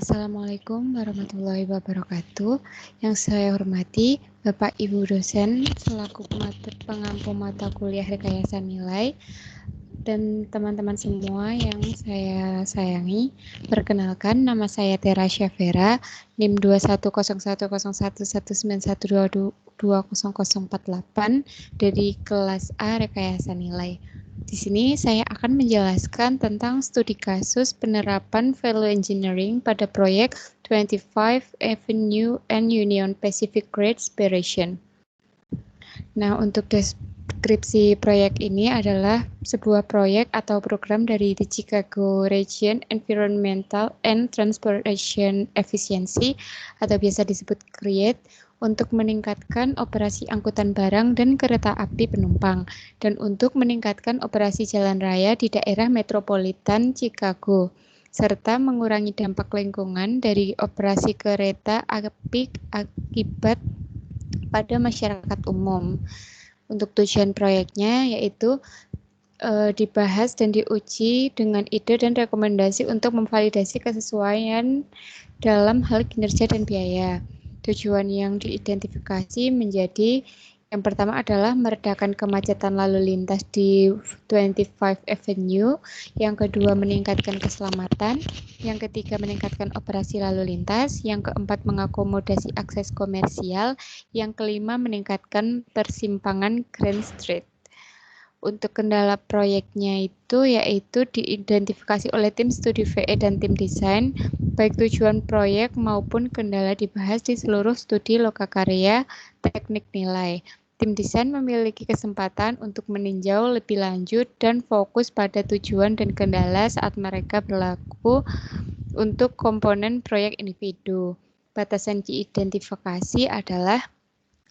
Assalamualaikum warahmatullahi wabarakatuh. Yang saya hormati Bapak Ibu dosen selaku pengampu mata kuliah rekayasa nilai dan teman-teman semua yang saya sayangi. Perkenalkan, nama saya Tera Syafera, NIM 21011191222048 dari kelas A rekayasa nilai. Di sini saya akan menjelaskan tentang studi kasus penerapan value engineering pada proyek 25 Avenue and Union Pacific Great Spiration. Nah, untuk deskripsi proyek ini adalah sebuah proyek atau program dari the Chicago Region Environmental and Transportation Efficiency atau biasa disebut CREATE untuk meningkatkan operasi angkutan barang dan kereta api penumpang dan untuk meningkatkan operasi jalan raya di daerah metropolitan Chicago serta mengurangi dampak lingkungan dari operasi kereta api akibat pada masyarakat umum. Untuk tujuan proyeknya yaitu dibahas dan diuji dengan ide dan rekomendasi untuk memvalidasi kesesuaian dalam hal kinerja dan biaya. Tujuan yang diidentifikasi menjadi yang pertama adalah meredakan kemacetan lalu lintas di 25 Avenue, yang kedua meningkatkan keselamatan, yang ketiga meningkatkan operasi lalu lintas, yang keempat mengakomodasi akses komersial, yang kelima meningkatkan persimpangan Grand Street. Untuk kendala proyeknya itu yaitu diidentifikasi oleh tim studi VE dan tim desain, baik tujuan proyek maupun kendala dibahas di seluruh studi lokakarya teknik nilai. Tim desain memiliki kesempatan untuk meninjau lebih lanjut dan fokus pada tujuan dan kendala saat mereka berlaku untuk komponen proyek individu. Batasan diidentifikasi adalah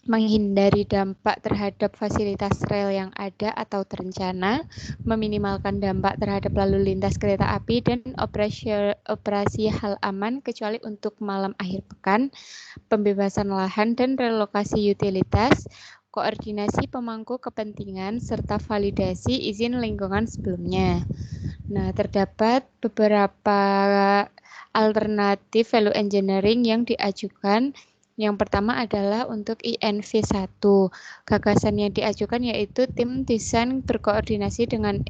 menghindari dampak terhadap fasilitas rel yang ada atau terencana, meminimalkan dampak terhadap lalu lintas kereta api dan operasi hal aman kecuali untuk malam akhir pekan, pembebasan lahan dan relokasi utilitas, koordinasi pemangku kepentingan, serta validasi izin lingkungan sebelumnya. Nah, terdapat beberapa alternatif value engineering yang diajukan. Yang pertama adalah untuk INV1. Gagasan yang diajukan yaitu tim desain berkoordinasi dengan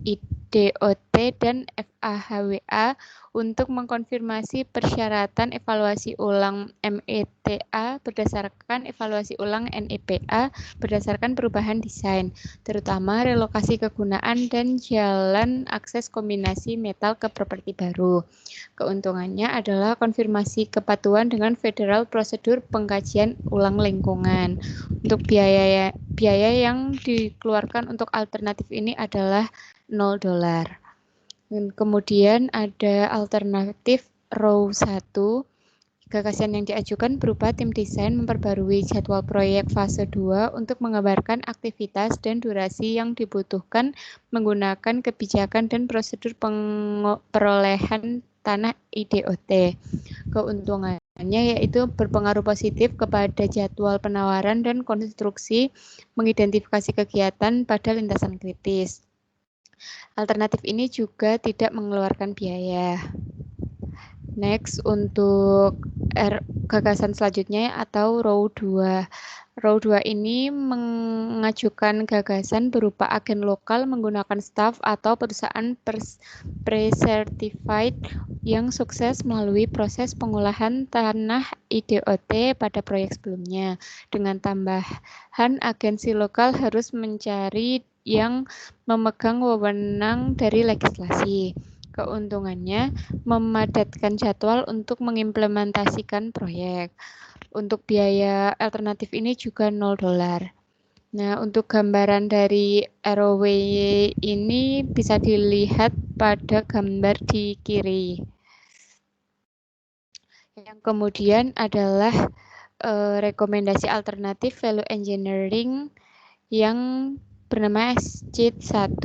IDOT dan FAHWA untuk mengkonfirmasi persyaratan evaluasi ulang META berdasarkan evaluasi ulang NEPA berdasarkan perubahan desain, terutama relokasi kegunaan dan jalan akses kombinasi metal ke properti baru. Keuntungannya adalah konfirmasi kepatuhan dengan federal prosedur pengkajian ulang lingkungan. Untuk biaya yang dikeluarkan untuk alternatif ini adalah $0. Dan kemudian ada alternatif row 1. Gagasan yang diajukan berupa tim desain memperbarui jadwal proyek fase 2 untuk menggambarkan aktivitas dan durasi yang dibutuhkan menggunakan kebijakan dan prosedur perolehan tanah IDOT. Keuntungannya yaitu berpengaruh positif kepada jadwal penawaran dan konstruksi, mengidentifikasi kegiatan pada lintasan kritis. Alternatif ini juga tidak mengeluarkan biaya. Next, untuk gagasan selanjutnya atau row 2. Row 2 ini mengajukan gagasan berupa agen lokal menggunakan staf atau perusahaan pre-certified yang sukses melalui proses pengolahan tanah IDOT pada proyek sebelumnya. Dengan tambahan, agensi lokal harus mencari yang memegang wewenang dari legislasi. Keuntungannya, memadatkan jadwal untuk mengimplementasikan proyek. Untuk biaya alternatif ini juga $0. Nah, untuk gambaran dari ROW ini bisa dilihat pada gambar di kiri. Yang kemudian adalah rekomendasi alternatif value engineering yang bernama SCIT 1.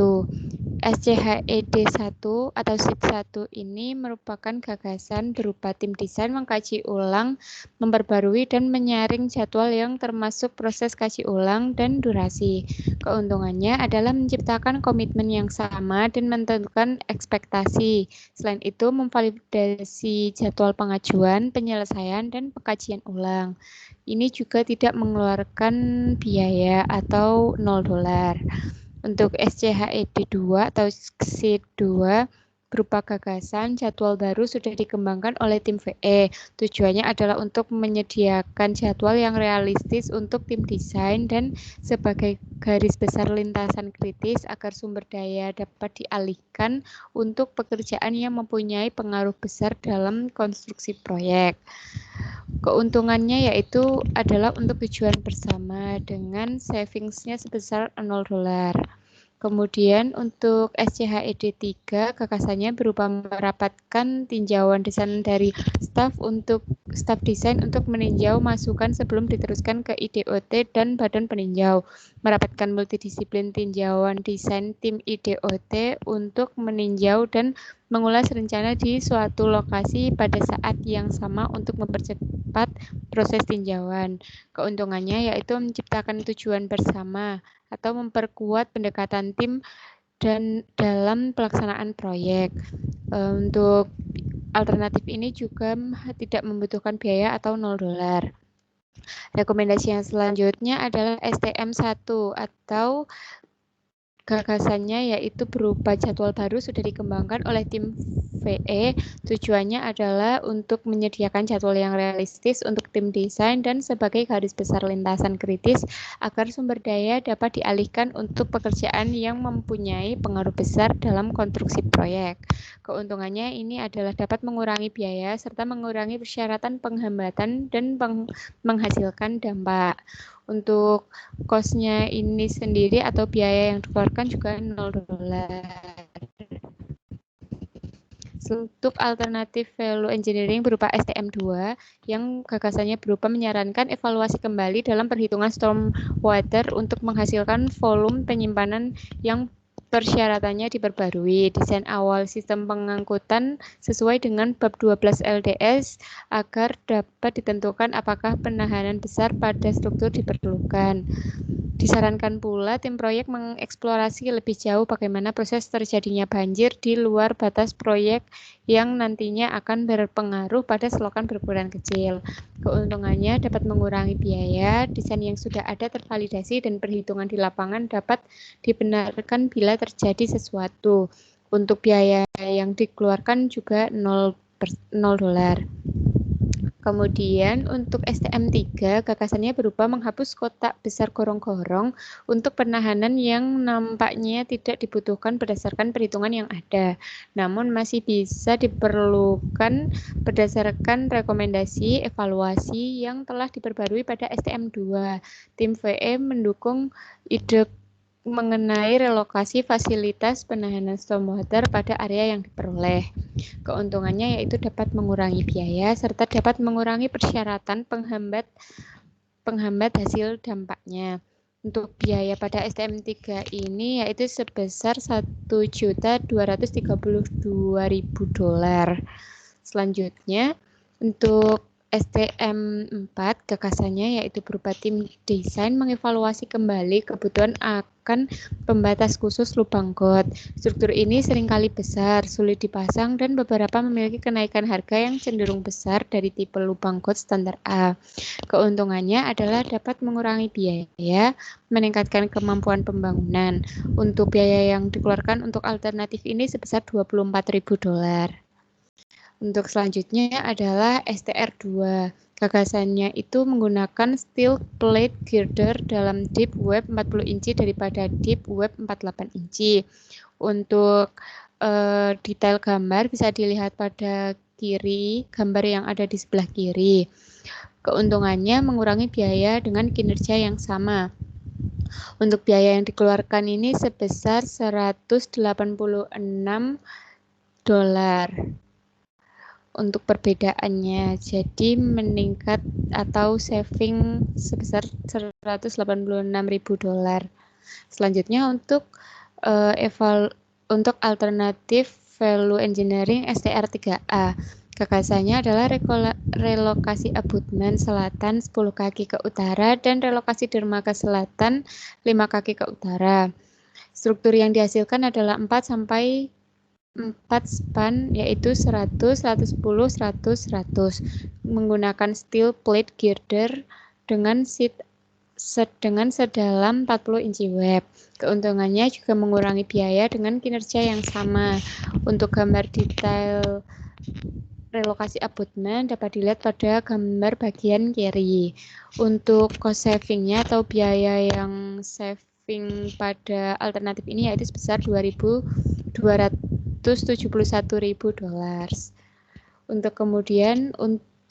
SCHED1 atau SID1 ini merupakan gagasan berupa tim desain mengkaji ulang, memperbarui, dan menyaring jadwal yang termasuk proses kaji ulang dan durasi. Keuntungannya adalah menciptakan komitmen yang sama dan menentukan ekspektasi. Selain itu, memvalidasi jadwal pengajuan, penyelesaian, dan pengkajian ulang. Ini juga tidak mengeluarkan biaya atau $0. Untuk SCHED2 atau SID2 berupa gagasan, jadwal baru sudah dikembangkan oleh tim VE. Tujuannya adalah untuk menyediakan jadwal yang realistis untuk tim desain dan sebagai garis besar lintasan kritis agar sumber daya dapat dialihkan untuk pekerjaan yang mempunyai pengaruh besar dalam konstruksi proyek. Keuntungannya yaitu adalah untuk tujuan bersama dengan savingsnya sebesar $0. Kemudian untuk SCHED3 gagasannya berupa merapatkan tinjauan desain dari staf desain untuk meninjau masukan sebelum diteruskan ke IDOT dan badan peninjau. Merapatkan multidisiplin tinjauan desain tim IDOT untuk meninjau dan mengulas rencana di suatu lokasi pada saat yang sama untuk mempercepat proses tinjauan. Keuntungannya yaitu menciptakan tujuan bersama atau memperkuat pendekatan tim dan dalam pelaksanaan proyek. Untuk alternatif ini juga tidak membutuhkan biaya atau $0. Rekomendasi yang selanjutnya adalah STM1 atau gagasannya yaitu berupa jadwal baru sudah dikembangkan oleh tim VE. Tujuannya adalah untuk menyediakan jadwal yang realistis untuk tim desain dan sebagai garis besar lintasan kritis agar sumber daya dapat dialihkan untuk pekerjaan yang mempunyai pengaruh besar dalam konstruksi proyek. Keuntungannya ini adalah dapat mengurangi biaya serta mengurangi persyaratan penghambatan dan menghasilkan dampak. Untuk cost-nya ini sendiri atau biaya yang dikeluarkan juga $0. Untuk alternatif value engineering berupa STM2 yang gagasannya berupa menyarankan evaluasi kembali dalam perhitungan stormwater untuk menghasilkan volume penyimpanan yang persyaratannya diperbarui. Desain awal sistem pengangkutan sesuai dengan bab 12 LDS agar dapat ditentukan apakah penahanan besar pada struktur diperlukan. Disarankan pula tim proyek mengeksplorasi lebih jauh bagaimana proses terjadinya banjir di luar batas proyek yang nantinya akan berpengaruh pada selokan berukuran kecil. Keuntungannya dapat mengurangi biaya, desain yang sudah ada tervalidasi dan perhitungan di lapangan dapat dibenarkan bila terjadi sesuatu. Untuk biaya yang dikeluarkan juga $0. Kemudian untuk STM3 gagasannya berupa menghapus kotak besar gorong-gorong untuk penahanan yang nampaknya tidak dibutuhkan berdasarkan perhitungan yang ada, namun masih bisa diperlukan berdasarkan rekomendasi evaluasi yang telah diperbarui pada STM2. Tim VE mendukung ide mengenai relokasi fasilitas penahanan stormwater pada area yang diperoleh. Keuntungannya yaitu dapat mengurangi biaya serta dapat mengurangi persyaratan penghambat hasil dampaknya. Untuk biaya pada STM3 ini yaitu sebesar $1.232.000. Selanjutnya untuk STM4 gagasannya yaitu berupa tim desain mengevaluasi kembali kebutuhan akan pembatas khusus lubang got. Struktur ini seringkali besar, sulit dipasang, dan beberapa memiliki kenaikan harga yang cenderung besar dari tipe lubang got standar A. Keuntungannya adalah dapat mengurangi biaya, meningkatkan kemampuan pembangunan. Untuk biaya yang dikeluarkan untuk alternatif ini sebesar $24.000. Untuk selanjutnya adalah STR2. Gagasannya itu menggunakan steel plate girder dalam deep web 40 inci daripada deep web 48 inci. Untuk detail gambar bisa dilihat pada kiri, gambar yang ada di sebelah kiri. Keuntungannya mengurangi biaya dengan kinerja yang sama. Untuk biaya yang dikeluarkan ini sebesar $186. Untuk perbedaannya, jadi meningkat atau saving sebesar $186.000. Selanjutnya untuk untuk alternatif value engineering STR3A. Gagasannya adalah relokasi abutmen selatan 10 kaki ke utara dan relokasi dermaga selatan 5 kaki ke utara. Struktur yang dihasilkan adalah 4 sampai 4 span, yaitu 100, 110, 100, 100, menggunakan steel plate girder dengan sedalam 40 inci web. Keuntungannya juga mengurangi biaya dengan kinerja yang sama. Untuk gambar detail relokasi abutmen dapat dilihat pada gambar bagian kiri. Untuk cost saving-nya atau biaya yang saving pada alternatif ini yaitu sebesar $2.271.000. Untuk kemudian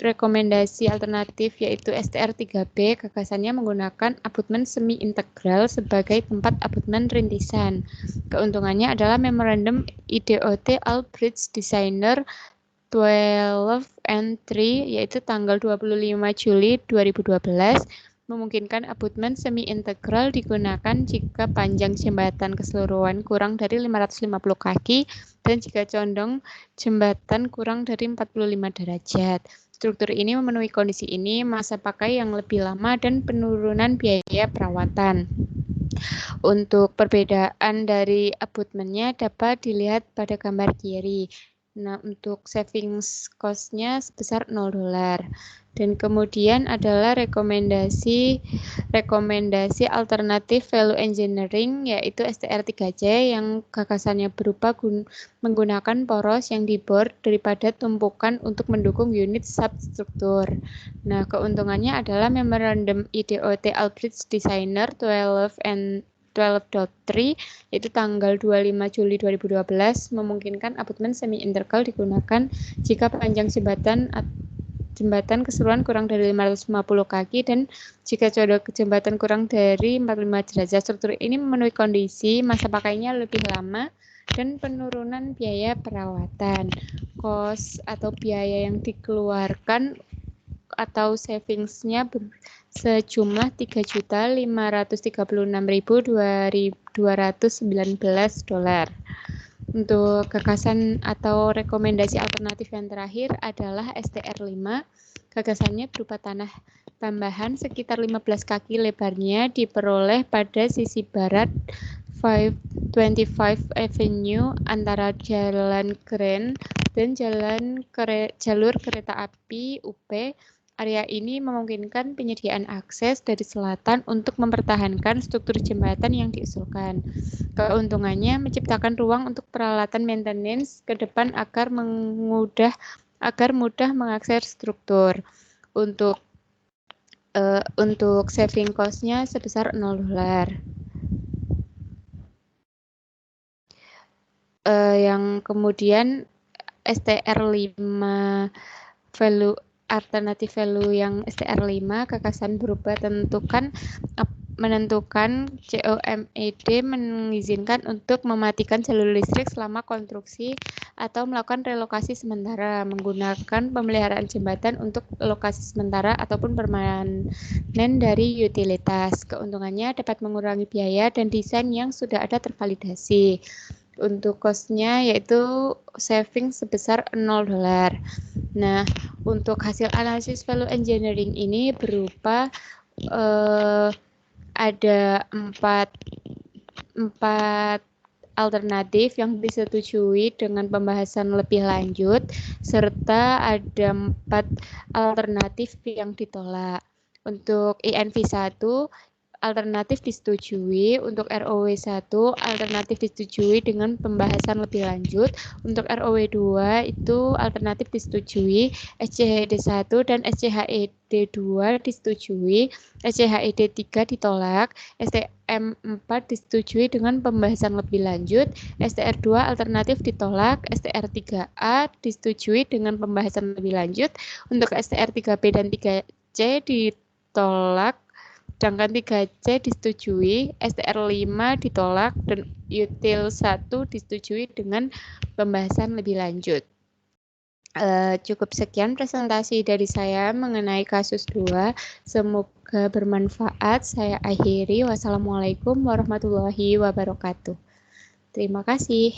rekomendasi alternatif yaitu STR3B, gagasannya menggunakan abutmen semi-integral sebagai tempat abutmen rintisan. Keuntungannya adalah Memorandum IDOT Albridge Designer 12 and 3 yaitu tanggal 25 Juli 2012 memungkinkan abutmen semi-integral digunakan jika panjang jembatan keseluruhan kurang dari 550 kaki dan jika condong jembatan kurang dari 45 derajat. Struktur ini memenuhi kondisi ini, masa pakai yang lebih lama dan penurunan biaya perawatan. Untuk perbedaan dari abutmennya dapat dilihat pada gambar kiri. Nah, untuk savings cost-nya sebesar $0. Dan kemudian adalah rekomendasi alternatif value engineering yaitu STR3C yang gagasannya berupa menggunakan poros yang dibor daripada tumpukan untuk mendukung unit substruktur. Nah, keuntungannya adalah Memorandum IDOT Albridge Designer 12.3 yaitu tanggal 25 Juli 2012 memungkinkan abutmen semi-integral digunakan jika panjang jembatan keseluruhan kurang dari 550 kaki dan jika condong jembatan kurang dari 45 derajat. Struktur ini memenuhi kondisi, masa pakainya lebih lama dan penurunan biaya perawatan. Cost atau biaya yang dikeluarkan atau savings-nya sejumlah $3.536.219. Untuk gagasan atau rekomendasi alternatif yang terakhir adalah STR5. Gagasannya berupa tanah tambahan sekitar 15 kaki lebarnya diperoleh pada sisi barat 525 Avenue antara Jalan Grand dan jalur kereta api UP. Area ini memungkinkan penyediaan akses dari selatan untuk mempertahankan struktur jembatan yang diusulkan. Keuntungannya menciptakan ruang untuk peralatan maintenance ke depan agar mudah mengakses struktur. Untuk saving cost-nya sebesar $0. Yang kemudian STR5 value alternatif value yang STR5 gagasan berupa menentukan COMED mengizinkan untuk mematikan jalur listrik selama konstruksi atau melakukan relokasi sementara menggunakan pemeliharaan jembatan untuk lokasi sementara ataupun permanen dari utilitas. Keuntungannya dapat mengurangi biaya dan desain yang sudah ada tervalidasi. Untuk cost-nya yaitu saving sebesar $0. Nah, untuk hasil analisis value engineering ini berupa ada empat alternatif yang disetujui dengan pembahasan lebih lanjut, serta ada 4 alternatif yang ditolak. Untuk INV1, alternatif disetujui. Untuk ROW1, alternatif disetujui dengan pembahasan lebih lanjut. Untuk ROW2 itu alternatif disetujui. SCHED1 dan SCHED2 disetujui. SCHED3 ditolak. STM4 disetujui dengan pembahasan lebih lanjut. STR2 alternatif ditolak. STR3A disetujui dengan pembahasan lebih lanjut. Untuk STR3B dan 3C ditolak. Sedangkan 3C disetujui, STR5 ditolak, dan Util 1 disetujui dengan pembahasan lebih lanjut. Cukup sekian presentasi dari saya mengenai kasus 2. Semoga bermanfaat. Saya akhiri. Wassalamualaikum warahmatullahi wabarakatuh. Terima kasih.